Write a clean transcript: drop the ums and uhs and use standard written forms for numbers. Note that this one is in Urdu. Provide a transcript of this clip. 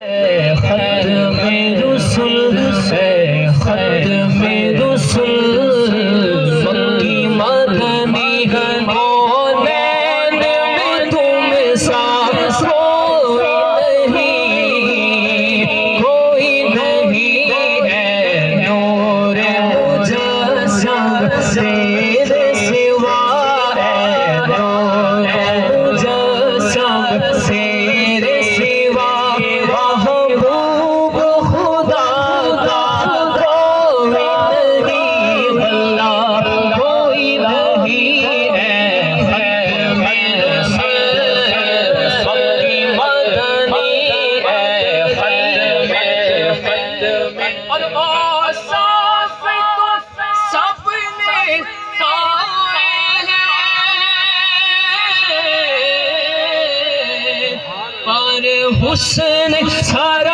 ختم رسل ہے، ختم رسل مکی مدنی کونین میں تم سا کوئی نہیں ہے نور مجسم تیرے سوا ہے، نور مجسم تیرے سوا محبوب خدا کا کوئی نہیں، اللہ کوئی نہیں ہے، ختم رسل مکی مدنی ہے، ختم اور صاف تو سب نے پائے ہیں، پر حسن سارا